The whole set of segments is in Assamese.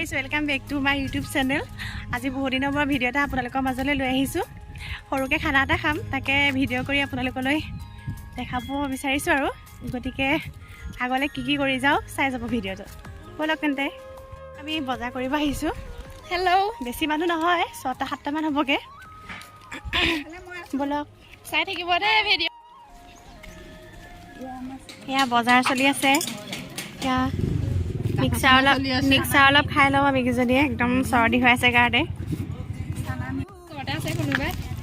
Guys welcome back to my YouTube channel. আজি বহুত দিনৰ পৰা ভিডিঅ' এটা আপোনালোকৰ মাজলৈ লৈ আহিছোঁ। সৰুকৈ খানা এটা খাম, তাকে ভিডিঅ' কৰি আপোনালোকলৈ দেখাব বিচাৰিছোঁ আৰু গতিকে আগলৈ কি কৰি যাওঁ চাই যাব ভিডিঅ'টো। ব'লক তেন্তে আমি বজাৰ কৰিব আহিছোঁ। হেল্ল', বেছি মানুহ নহয়, 6-7টামান হ'বগৈ। ব'লক চাই থাকিব দেই ভিডিঅ'। এয়া বজাৰ চলি আছে। এয়া মিক্সাৰ অলপ খাই লওঁ আমি কেইজনীয়ে, একদম চৰ্দি হৈ আছে কাৰণে।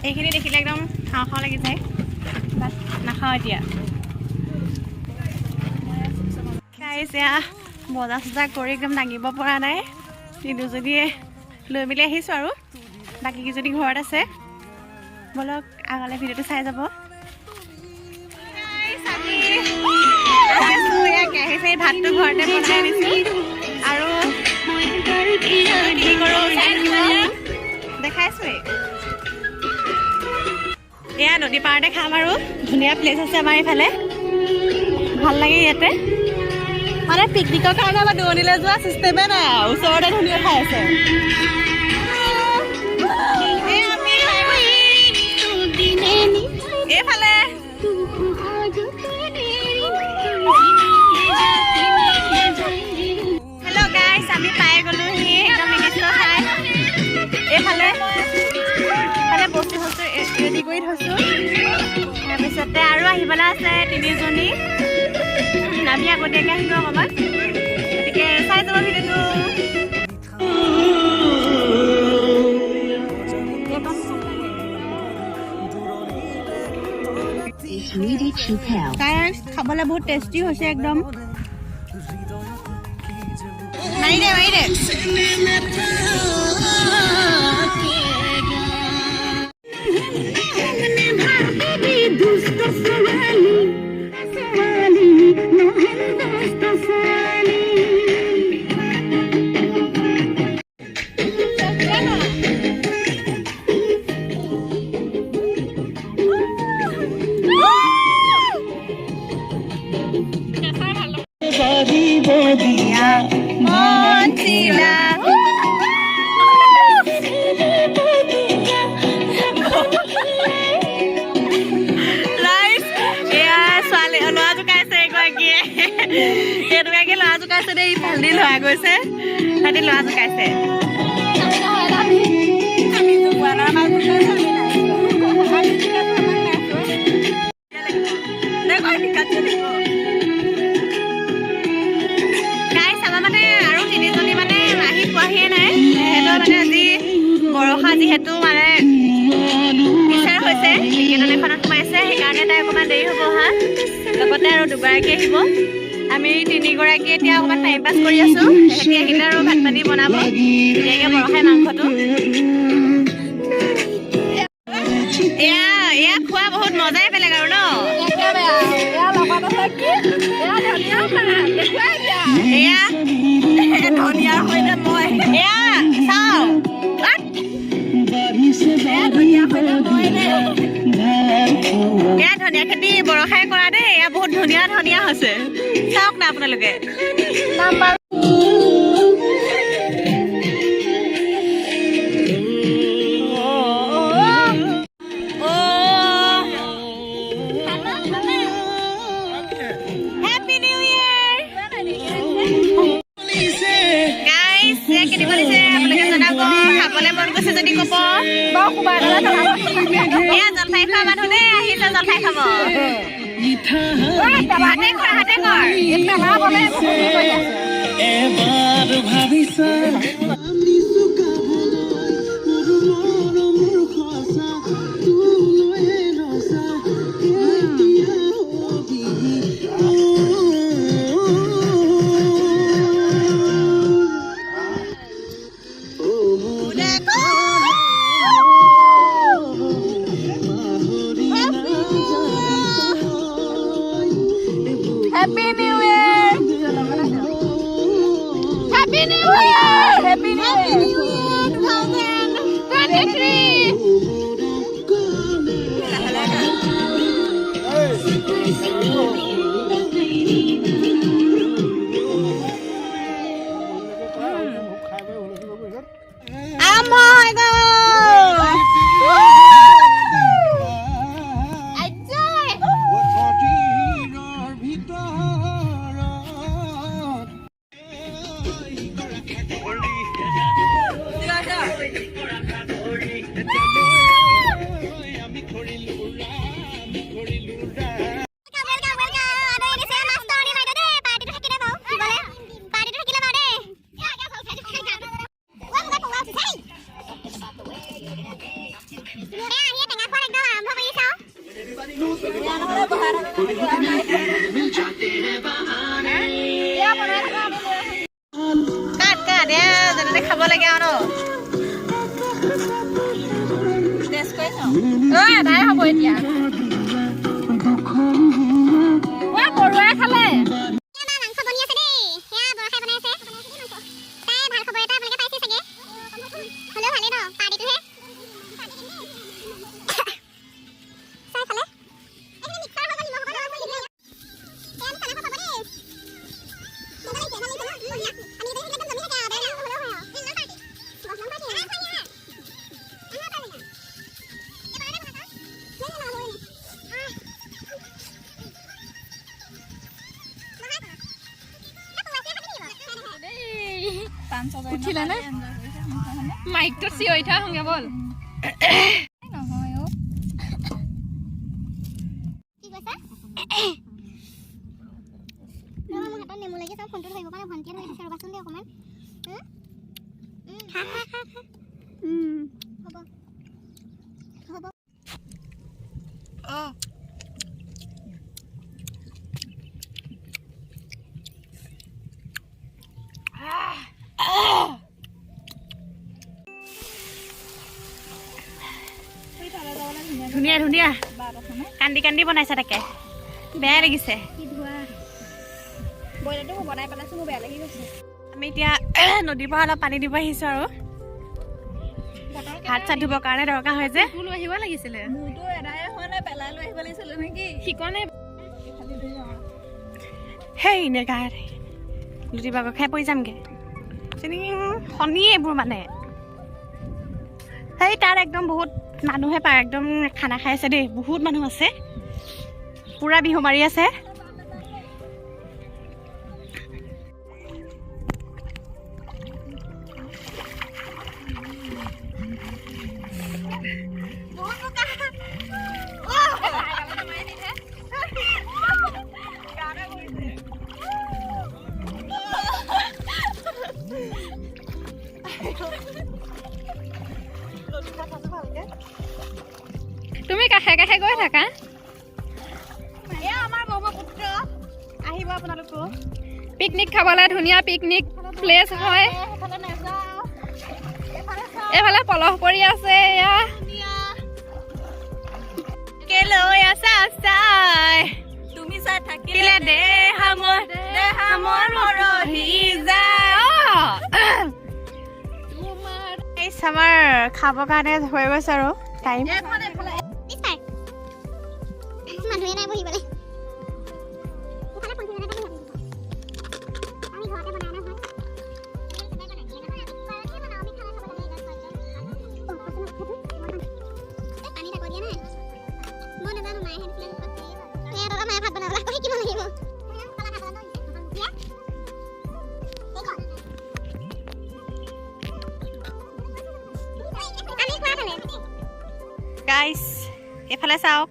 এইখিনি দেখিলে একদম খাওঁ খাওঁ লাগি যায়, বাট নাখাওঁ এতিয়া। এয়া বজাৰ চজাৰ কৰি একদম দাঙিব পৰা নাই, দুজনীয়ে লৈ মেলি আহিছোঁ আৰু বাকীকেইজনী ঘৰত আছে। ব'লক আগলৈ ভিডিঅ'টো চাই যাব। ভাতটো ঘৰতে বনাই আনিছোঁ আৰু দেখাইছোৱেই। এয়া নদী পাৰতে খাম আৰু ধুনীয়া প্লেচ আছে আমাৰ এইফালে, ভাল লাগে ইয়াতে। মানে পিকনিকৰ কাৰণে আমাৰ দূৰণিলৈ যোৱা চিষ্টেমে নাই, ওচৰতে ধুনীয়া ঠাই আছে। এইফালে হেল্ল' গাইছ, আমি পাই গ'লোহি একদম নিৰ্দিষ্ট ঠাই। এইফালে বস্তু ৰেডি কৰি থৈছোঁ। তাৰপিছতে আৰু আহিবলৈ আছে 3জনী। আমি আগতীয়াকৈ আহিলোঁ অকণমান, গতিকে চাই যাব ভিডিঅ'টো। খাবলৈ বহুত টেষ্টি হৈছে একদম। মাৰি দে ল'ৰা জোকাইছে দেই, ইফালে ল'ৰা গৈছে, তাতে ল'ৰা জোকাইছে। আৰু 3জনী মানে আহি পোৱাহিয়ে নাই। সিহঁতৰ মানে আজি বৰষা যিহেতু মানে বিচাৰ হৈছে, ক্ৰিকেটন এখনত সোমাইছে, সেইকাৰণে তাই অকণমান দেৰি হ'ব অহা। লগতে আৰু 2গৰাকী আহিব। আমি 3গৰাকী এতিয়া অকণমান টাইম পাছ কৰি আছোঁ। সিহঁতি আহিলে আৰু ভাত পানী বনাব ধুনীয়াকৈ, বৰষাই মাংসটো। এয়া খোৱা বহুত মজাই বেলেগ আৰু ন। এয়া ধনিয়াৰ সৈতে মই এয়া চাওঁ, এয়া ধনিয়া খেতি বৰষাই কৰা দেই। এয়া বহুত ধুনীয়া ধনিয়া হৈছে, চাওক না আপোনালোকে। খাবলৈ মন গৈছে যদি ক'ব। এয়া জলফাই খোৱা মানুহ দেই, আহিছে জলফাই খাব। হাতে কৰ Happy New Year! Happy New কাট এয়া যেনে খাব লাগে আৰু ন টেষ্ট কৰি চাওঁ এটাই হ'ব এতিয়া বৰুৱাই খালে উঠিলে নে মাইকটো চিঞৰি থোৱা হওঁগে বল নহয় অ কি কৈছা মোৰ হাতত নেমু লাগি সব ফোনটো ধৰিব কাৰণে ভন্টিয়ে ধৰি দিছে ৰবাচোন দে অকমান খা হ'ব ধুনীয়া ধুনীয়া কান্দি কান্দি বনাইছে তাকে বেয়া লাগিছে আমি এতিয়া নদীৰ পৰা অলপ পানী দিব আহিছো আৰু হাত চাত ধুবৰ কাৰণে দৰকাৰ হয় যে লৈ আহিব লাগিছিলে সেই নে গাত লুটি বাগৰ খাই পৰি যামগে শনি এইবোৰ মানে সেই তাৰ একদম বহুত মানুহে পায় একদম খানা খাই আছে দেই বহুত মানুহ আছে পুৰা বিহু মাৰি আছে তুমি কাষে কাষে গৈ থাকা আমাৰ ব্ৰহ্মপুত্ৰ আহিব আপোনালোকো পিকনিক খাবলৈ ধুনীয়া পিকনিক প্লেচ হয় এইফালে পলহ পৰি আছে এয়া লৈ আছা চাই তুমি চাই থাকিলে দেহামৰ মৰহি যায় এই চামাৰ খাবৰ কাৰণে হৈ গৈছে আৰু টাইম মানুহে নাই বহিবলৈ গাইস এফালে চাওক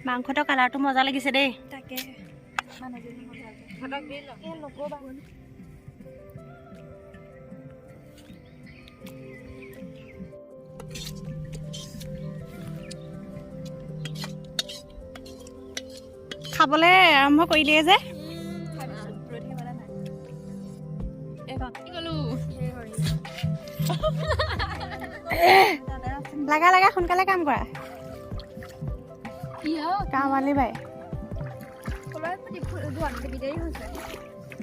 মাংসটো কালাৰটো মজা লাগিছে দেই তাকে খাবলৈ আৰম্ভ কৰি দিয়ে যে লাগা লাগা সোনকালে কাম কৰা কামালি ভাই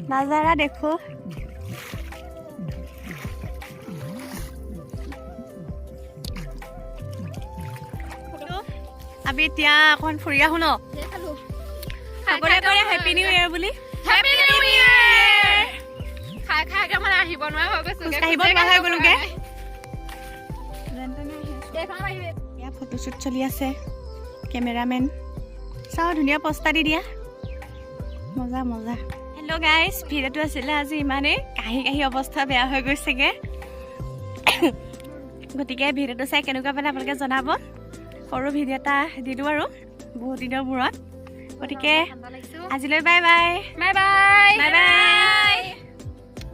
নাজাৰা দেখো আমি এতিয়া অকণ ফুৰি আহো ন আগতে কৰে হেপী নিউ ইয়েৰ বুলি হেপী নিউ ইয়েৰ খাই খাই মানে আহিব নোৱাৰা হৈ গৈছো আহিব নোৱাৰা হৈ গ'লোগে ইয়াৰ ফটোশ্বুট চলি আছে কেমেৰামেন চাওঁ ধুনীয়া পোষ্টাৰ দি দিয়া মজা মজা হেল্ল' গাইজ, ভিডিঅ'টো আছিলে আজি ইমানেই কাহি অৱস্থা বেয়া হৈ গৈছেগে। গতিকে ভিডিঅ'টো চাই কেনেকুৱা পালে আপোনালোকে জনাব। সৰু ভিডিঅ' এটা দিলোঁ আৰু বহুত দিনৰ মূৰত। গতিকে আজিলৈ bye bye. Bye bye bye bye.